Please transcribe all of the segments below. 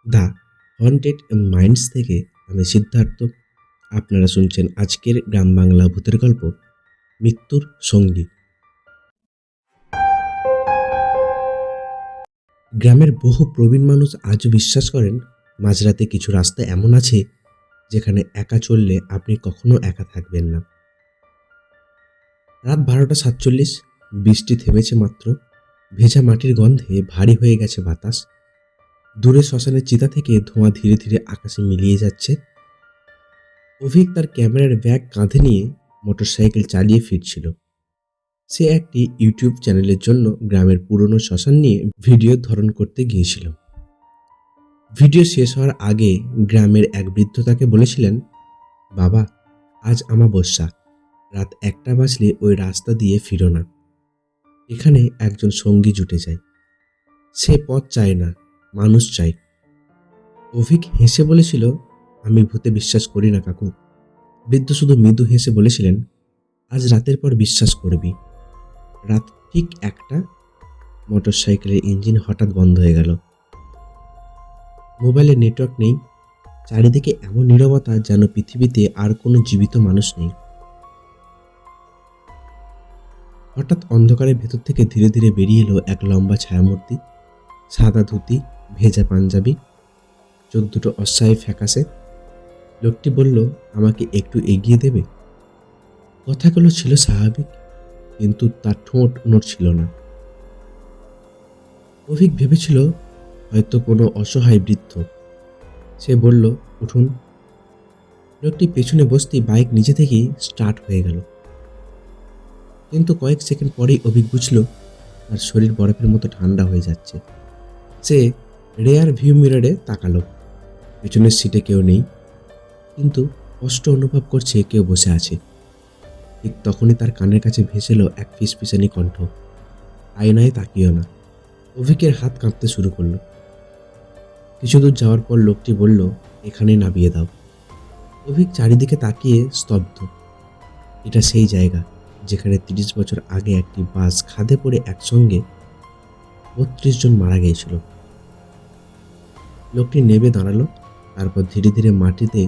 The haunted minds থেকে আমি সিদ্ধার্থ। আপনারা শুনছেন আজকের গ্রাম বাংলা ভূতের গল্প, মৃত্যুর সঙ্গী। গ্রামের বহু প্রবীণ মানুষ আজও বিশ্বাস করেন মাঝরাতে কিছু রাস্তা এমন আছে যেখানে একা চললে আপনি কখনো একা থাকবেন না। রাত 12:47, বৃষ্টি থেমেছে মাত্র। ভেজা মাটির গন্ধে ভারী হয়ে গেছে বাতাস। দূরে শ্মশানের চিতা থেকে ধোঁয়া ধীরে ধীরে আকাশে মিলিয়ে যাচ্ছে। অভিক তার ক্যামেরার ব্যাগ কাঁধে নিয়ে মোটরসাইকেল চালিয়ে ফিরছিল। সে একটি ইউটিউব চ্যানেলের জন্য গ্রামের পুরনো শ্মশান নিয়ে ভিডিও ধারণ করতে গিয়েছিল। ভিডিও শেষ হওয়ার আগে গ্রামের এক বৃদ্ধ তাকে বলেছিলেন, বাবা, আজ আমাবস্যা, রাত 1টা বাজলে ওই রাস্তা দিয়ে ফিরো না। এখানে একজন সঙ্গী জুটে যায়। সে পথ চায় না, মানুষ চায়। অভিক হেসে বলেছিল, আমি ভূতে বিশ্বাস করি না কাকু। বৃদ্ধ শুধু মৃদু হেসে বলেছিলেন, আজ রাতের পর বিশ্বাস করবি। রাত ঠিক 1টা। মোটরসাইকেলের ইঞ্জিন হঠাৎ বন্ধ হয়ে গেল। মোবাইলে নেটওয়ার্ক নেই। চারিদিকে এমন নীরবতা যেন পৃথিবীতে আর কোনো জীবিত মানুষ নেই। হঠাৎ অন্ধকারের ভেতর থেকে ধীরে ধীরে বেরিয়ে এলো এক লম্বা ছায়ামূর্তি। সাদা ধুতি, ভেজা পাঞ্জাবি, চোখ দুটো অস্থায়ী ফ্যাকাশে। লোকটি বলল, আমাকে একটু এগিয়ে দেবে? কথাগুলো ছিল স্বাভাবিক, কিন্তু তার ঠোঁট নড়ছিল না। অভিক ভেবেছিল হয়তো কোনো অসহায় বৃদ্ধ। সে বলল, উঠুন। লোকটি পেছনে বসতেই বাইক নিজে থেকেই স্টার্ট হয়ে গেল। কিন্তু কয়েক সেকেন্ড পরেই অভিক বুঝল তার শরীর বরফের মতো ঠান্ডা হয়ে যাচ্ছে। সে রেয়ার ভিউ মিররে তাকালো। পেছনের সিটে কেউ নেই, কিন্তু কষ্ট অনুভব করছে কেউ বসে আছে। ঠিক তখনই তার কানের কাছে ভেসে এলো এক ফিসফিসানি কণ্ঠ, আয়নায় তাকিও না। অভিকের হাত কাঁপতে শুরু করলো। কিছু দূর যাওয়ার পর লোকটি বলল, এখানে নামিয়ে দাও। অভিক চারিদিকে তাকিয়ে স্তব্ধ। এটা সেই জায়গা যেখানে 30 বছর আগে একটি বাস খাদে পড়ে একসঙ্গে 32 জন মারা গিয়েছিল। লোকটি নেমে দাঁড়ালো, তারপর ধীরে ধীরে মাটিতে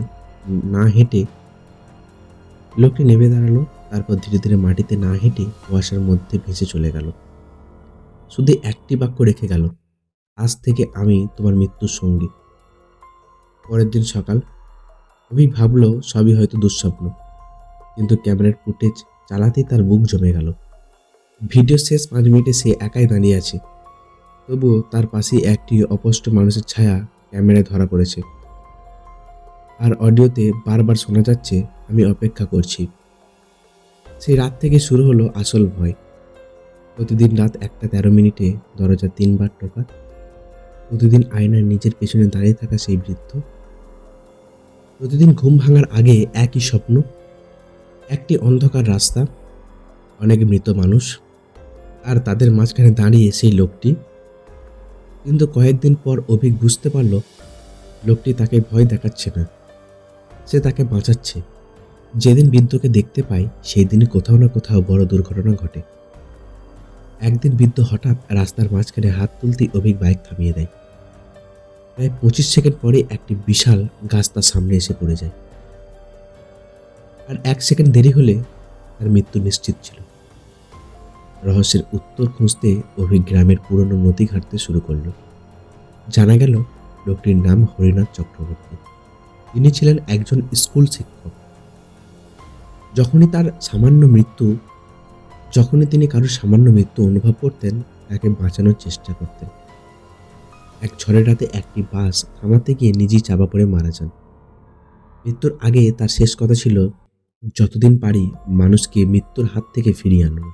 না হেঁটে কুয়াশার মধ্যে ভেসে চলে গেল। শুধু একটি বাক্য রেখে গেল, আজ থেকে আমি তোমার মৃত্যুর সঙ্গী। পরের দিন সকাল। অভি ভাবলো সবই হয়তো দুঃস্বপ্ন, কিন্তু ক্যামেরার ফুটেজ চালাতেই তার বুক জমে গেল। ভিডিও শেষ 5 মিনিটে সে একাই দাঁড়িয়ে আছে, তবুও তার পাশেই একটি অস্পষ্ট মানুষের ছায়া ক্যামেরায় ধরা পড়েছে। আর অডিওতে বারবার শোনা যাচ্ছে, আমি অপেক্ষা করছি। সেই রাত থেকে শুরু হলো আসল ভয়। প্রতিদিন রাত 1:13 দরজা 3বার টোকা। প্রতিদিন আয়নায় নিজের পেছনে দাঁড়িয়ে থাকা সেই বৃদ্ধ। প্রতিদিন ঘুম ভাঙার আগে একই স্বপ্ন, একটি অন্ধকার রাস্তা, অনেক মৃত মানুষ, আর তাদের মাঝখানে দাঁড়িয়ে সেই লোকটি। কিন্তু কয়েকদিন পর অভিক বুঝতে পারল, লোকটি তাকে ভয় দেখাচ্ছে না, সে তাকে বাঁচাচ্ছে। যেদিন বৃদ্ধকে দেখতে পাই সেই দিনই কোথাও না কোথাও বড় দুর্ঘটনা ঘটে। একদিন বৃদ্ধ হঠাৎ রাস্তার মাঝখানে হাত তুলতেই অভিক বাইক থামিয়ে দেয়। প্রায় 25 সেকেন্ড পরে একটি বিশাল গাছ তার সামনে এসে পড়ে যায়। আর 1 সেকেন্ড দেরি হলে তার মৃত্যু নিশ্চিত ছিল। রহস্যের উত্তর খুঁজতে অভিক গ্রামের পুরনো নদী ঘাঁটতে শুরু করলো। জানা গেল লোকটির নাম হরিনাথ চক্রবর্তী। তিনি ছিলেন একজন স্কুল শিক্ষক। যখনই তিনি কারোর সামান্য মৃত্যু অনুভব করতেন, তাকে বাঁচানোর চেষ্টা করতেন। এক ঝড়ের রাতে একটি বাস থামাতে গিয়ে নিজেই চাপা পড়ে মারা যান। মৃত্যুর আগে তার শেষ কথা ছিল, যতদিন পারি মানুষকে মৃত্যুর হাত থেকে ফিরিয়ে আনব।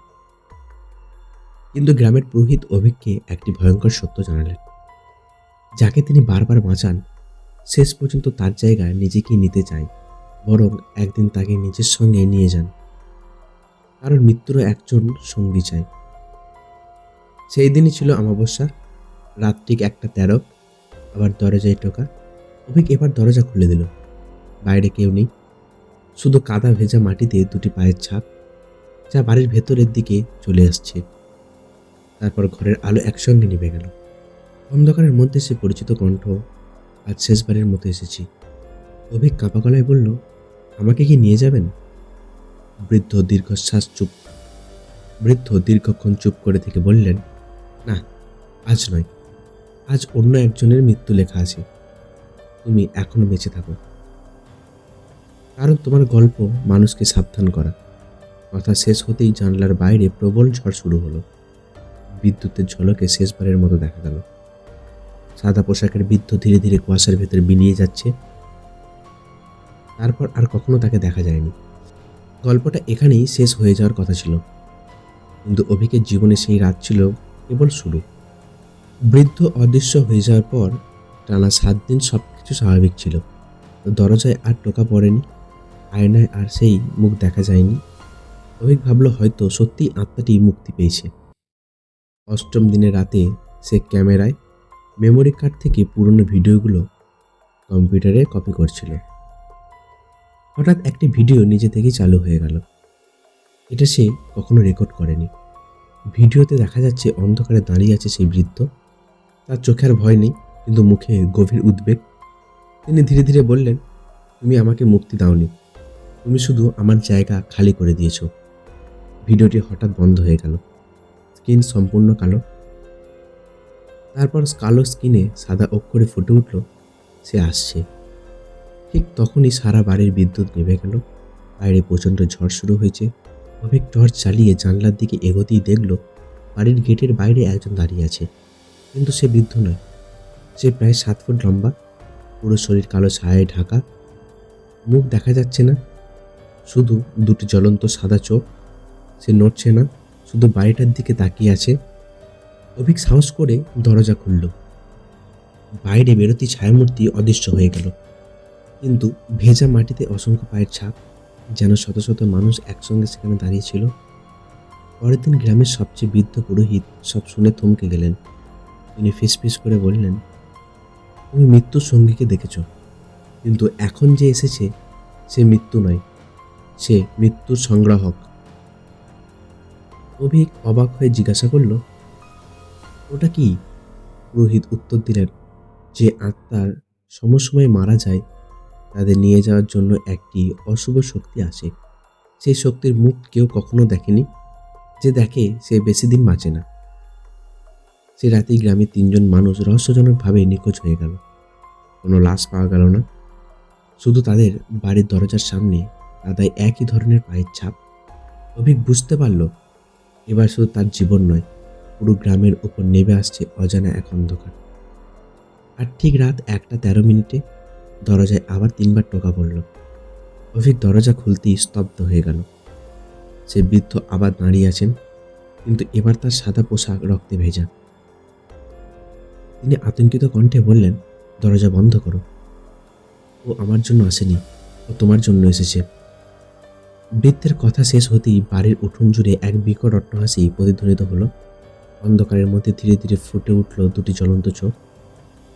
কিন্তু গ্রামের পুরোহিত অভিককে একটি ভয়ঙ্কর সত্য জানালেন, যাকে তিনি বারবার বাঁচান, শেষ পর্যন্ত তার জায়গায় নিজেকেই নিতে চায়, বরং একদিন তাকে নিজের সঙ্গে নিয়ে যান। কারণ মৃত্যুরও একজন সঙ্গী চাই। সেই দিনই ছিল অমাবস্যা। রাত ঠিক 1:13। আবার দরজায় টোকা। অভিক এবার দরজা খুলে দিল। বাইরে কেউ নেই, শুধু কাদা ভেজা মাটিতে 2টি পায়ের ছাপ, যা বাড়ির ভেতরের দিকে চলে আসছে। তারপর ঘরের আলো একসঙ্গে নিভে গেল। অন্ধকারের মধ্যে সে পরিচিত কণ্ঠ, আজ শেষবারের মতো এসেছি। অভিক কাঁপা গলায় বলল, আমাকে কি নিয়ে যাবেন? বৃদ্ধ বৃদ্ধ দীর্ঘক্ষণ চুপ করে থেকে বললেন, না, আজ নয়। আজ অন্য একজনের মৃত্যু লেখা আছে। তুমি এখনো বেঁচে থাকো, কারণ তোমার গল্প মানুষকে সাবধান করা। কথা শেষ হতেই জানলার বাইরে প্রবল ঝড় শুরু হলো। বিদ্যুতের ঝলকে শেষবারের মতো দেখা গেল। সাদা পোশাকের বৃদ্ধ ধীরে ধীরে কুয়াশার ভেতরে বিলিয়ে যাচ্ছে। তারপর আর কখনো তাকে দেখা যায়নি। গল্পটা এখানেই শেষ হয়ে যাওয়ার কথা ছিল, কিন্তু অভিকের জীবনে সেই রাত ছিল কেবল শুরু। বৃদ্ধ অদৃশ্য হয়ে যাওয়ার পর টানা 7 দিন সবকিছু স্বাভাবিক ছিল। দরজায় আর টোকা পড়েনি, আয়নায় আর সেই মুখ দেখা যায়নি। অভিক ভাবল হয়তো সত্যি আত্মাটি মুক্তি পেয়েছে। অষ্টম দিনের রাতে সে ক্যামেরায় মেমোরি কার্ড থেকে পুরনো ভিডিওগুলো কম্পিউটারে কপি করছিল। হঠাৎ একটি ভিডিও নিজে থেকেই চালু হয়ে গেল। এটা সে কখনো রেকর্ড করেনি। ভিডিওতে দেখা যাচ্ছে অন্ধকারে দাঁড়িয়ে আছে সেই বৃদ্ধ। তার চোখে আর ভয় নেই, কিন্তু মুখে গভীর উদ্বেগ। তিনি ধীরে ধীরে বললেন, তুমি আমাকে মুক্তি দাওনি, তুমি শুধু আমার জায়গা খালি করে দিয়েছ। ভিডিওটি হঠাৎ বন্ধ হয়ে গেল। স্ক্রিন সম্পূর্ণ কালো। তারপর কালো স্ক্রিনে সাদা অক্ষরে ফুটে উঠল, সে আসছে। ঠিক তখনই সারা বাড়ির বিদ্যুৎ নেভে গেল। বাইরে প্রচণ্ড ঝড় শুরু হয়েছে। অভিক টর্চ চালিয়ে জানলার দিকে এগোতেই দেখল বাড়ির গেটের বাইরে একজন দাঁড়িয়ে আছে। কিন্তু সে বৃদ্ধ নয়। সে প্রায় 7 ফুট লম্বা, পুরো শরীর কালো ছায়ায় ঢাকা। মুখ দেখা যাচ্ছে না, শুধু দুটি জ্বলন্ত সাদা চোখ। সে নড়ছে না, শুধু বাড়িটার দিকে তাকিয়ে আছে। অভিক সাহস করে দরজা খুলল। বাইরে বেরোতেই ছায়ামূর্তি অদৃশ্য হয়ে গেল, কিন্তু ভেজা মাটিতে অসংখ্য পায়ের ছাপ, যেন শত শত মানুষ একসঙ্গে সেখানে দাঁড়িয়ে ছিল। পরের দিন গ্রামের সবচেয়ে বৃদ্ধ পুরোহিত সব শুনে থমকে গেলেন। তিনি ফিসফিস করে বললেন, তুমি মৃত্যুর সঙ্গীকে দেখেছ, কিন্তু এখন যে এসেছে সে মৃত্যু নয়, সে মৃত্যুর সংগ্রাহক। অভিক অবাক হয়ে জিজ্ঞাসা করল, ওটা কি? পুরোহিত উত্তর দিলেন, যে আত্মার সমসময় মারা যায় তাদের নিয়ে যাওয়ার জন্য একটি অশুভ শক্তি আসে। সেই শক্তির মুখ কেউ কখনো দেখেনি। যে দেখে সে বেশি দিন বাঁচে না। সে রাতেই গ্রামে 3 জন মানুষ রহস্যজনকভাবে নিখোঁজ হয়ে গেল। কোনো লাশ পাওয়া গেল না, শুধু তাদের বাড়ির দরজার সামনে কাদায় একই ধরনের পায়ের ছাপ। অভিক বুঝতে পারল এবার শুধু তার জীবন নয়, পুরো গ্রামের উপর নেমে আসছে অজানা এক অন্ধকার। আর ঠিক রাত 1:13 দরজায় আবার 3বার টোকা পড়ল। অভিক দরজা খুলতেই স্তব্ধ হয়ে গেল। সে বৃদ্ধ আবার দাঁড়িয়ে আছেন, কিন্তু এবার তার সাদা পোশাক রক্তে ভেজা। তিনি আতঙ্কিত কণ্ঠে বললেন, দরজা বন্ধ করো। ও আমার জন্য আসেনি, ও তোমার জন্য এসেছে। বৃদ্ধের কথা শেষ হতেই বাড়ির উঠোন জুড়ে এক বিকট অট্টহাসি প্রতিধ্বনিত হলো। অন্ধকারের মধ্যে ধীরে ধীরে ফুটে উঠল দুটি জ্বলন্ত চোখ,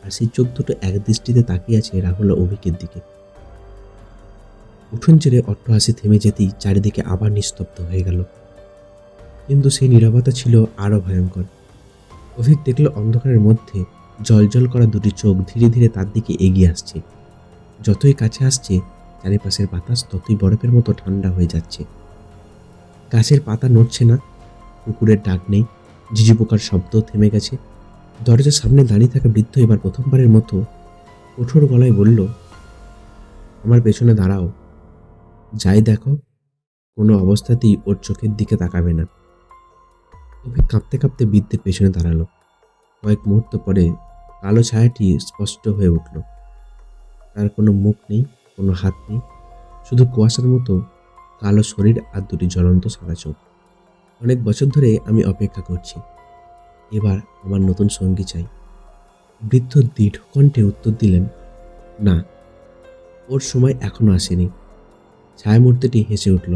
আর সেই চোখ দুটো এক দৃষ্টিতে তাকিয়ে আছে রাহুল ও অভিকের দিকে। উঠোন জুড়ে অট্টহাসি থেমে যেতেই চারিদিকে আবার নিস্তব্ধ হয়ে গেল, কিন্তু সেই নীরবতা ছিল আরো ভয়ঙ্কর। অভিক দেখল অন্ধকারের মধ্যে জ্বলজ্বল করা দুটি চোখ ধীরে ধীরে তার দিকে এগিয়ে আসছে। যতই কাছে আসছে চারিপাশের বাতাস ততই বরফের মতো ঠান্ডা হয়ে যাচ্ছে। গাছের পাতা নড়ছে না, কুকুরের ডাক নেই, ঝিঝি পোকার শব্দ থেমে গেছে। দরজার সামনে দাঁড়িয়ে থাকা বৃদ্ধ এবার প্রথমবারের মতো কঠোর গলায় বলল, আমার পেছনে দাঁড়াও। যাই দেখো, কোনো অবস্থাতেই ওর চোখের দিকে তাকাবে না। অভিক কাঁপতে কাঁপতে বৃদ্ধের পেছনে দাঁড়ালো। কয়েক মুহূর্ত পরে কালো ছায়াটি স্পষ্ট হয়ে উঠল। তার কোনো মুখ নেই, কোনো হাত নেই, শুধু কুয়াশার মতো কালো শরীর আর দুটি জ্বলন্ত সাদা চোখ। অনেক বছর ধরে আমি অপেক্ষা করছি, এবার আমার নতুন সঙ্গী চাই। বৃদ্ধ দৃঢ় কণ্ঠে উত্তর দিলেন, না, ওর সময় এখনো আসেনি। ছায়ামূর্তিটি হেসে উঠল,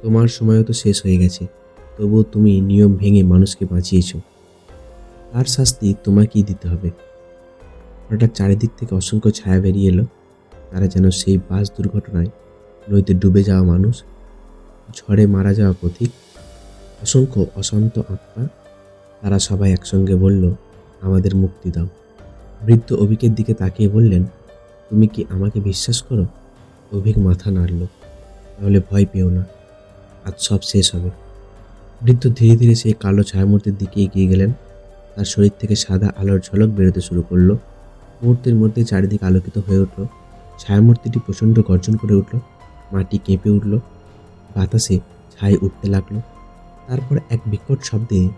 তোমার সময়ও তো শেষ হয়ে গেছে, তবুও তুমি নিয়ম ভেঙে মানুষকে বাঁচিয়েছ। তার শাস্তি তোমাকেই দিতে হবে। হঠাৎ চারিদিক থেকে অসংখ্য ছায়া বেরিয়ে এলো। তারা যেন সেই বাস দুর্ঘটনায় নদীতে ডুবে যাওয়া মানুষ, ঝড়ে মারা যাওয়া পথিক, অসংখ্য অশান্ত আত্মা। তারা সবাই একসঙ্গে বলল, আমাদের মুক্তি দাও, বৃদ্ধ অভিকের দিকে তাকিয়ে বললেন, তুমি কি আমাকে বিশ্বাস করো? অভিক মাথা নাড়ল। তাহলে ভয় পেও না, আজ সব শেষ হবে। বৃদ্ধ ধীরে ধীরে সেই কালো ছায়ামূর্তির দিকে এগিয়ে গেলেন। তার শরীর থেকে সাদা আলোর ঝলক বেরোতে শুরু করলো। মুহূর্তের মধ্যে চারিদিক আলোকিত হয়ে উঠল। ছায়ামূর্তিটি প্রচণ্ড গর্জন করে উঠল। মাটি কেঁপে উঠল। বাতাসে ছাই উঠতে লাগলো। তারপর এক বিকট শব্দে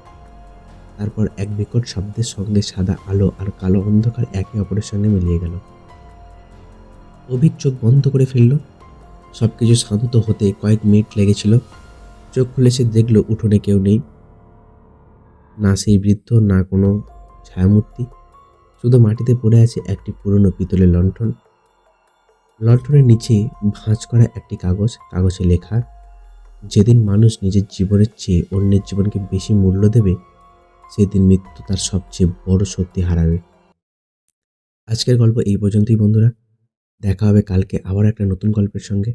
এক বিকট শব্দের সঙ্গে সাদা আলো আর কালো অন্ধকার একে অপরের সঙ্গে মিলিয়ে গেল। অভিক চোখ বন্ধ করে ফেলল। সবকিছু শান্ত হতে কয়েক মিনিট লেগেছিল। চোখ খুলে সে দেখল উঠোনে কেউ নেই। না সেই বৃদ্ধ, না কোনো ছায়ামূর্তি। শুধু মাটিতে পড়ে আছে একটি পুরনো পিতলের লণ্ঠন। লণ্ঠনের নিচে ভাঁজ করা একটি কাগজ। কাগজে লেখা, যেদিন মানুষ নিজের জীবনের চেয়ে অন্যের জীবনকে বেশি মূল্য দেবে, সেদিন মৃত্যু তার সবচেয়ে বড় শক্তি হারাবে। আজকের গল্প এই পর্যন্তই বন্ধুরা। দেখা হবে কালকে আবার একটা নতুন গল্পের সঙ্গে।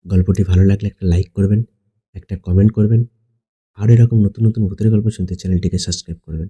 গল্পটি ভালো লাগলে একটা লাইক করবেন, একটা কমেন্ট করবেন। আর এরকম নতুন নতুন ভূতের গল্প শুনতে চ্যানেলটিকে সাবস্ক্রাইব করবেন।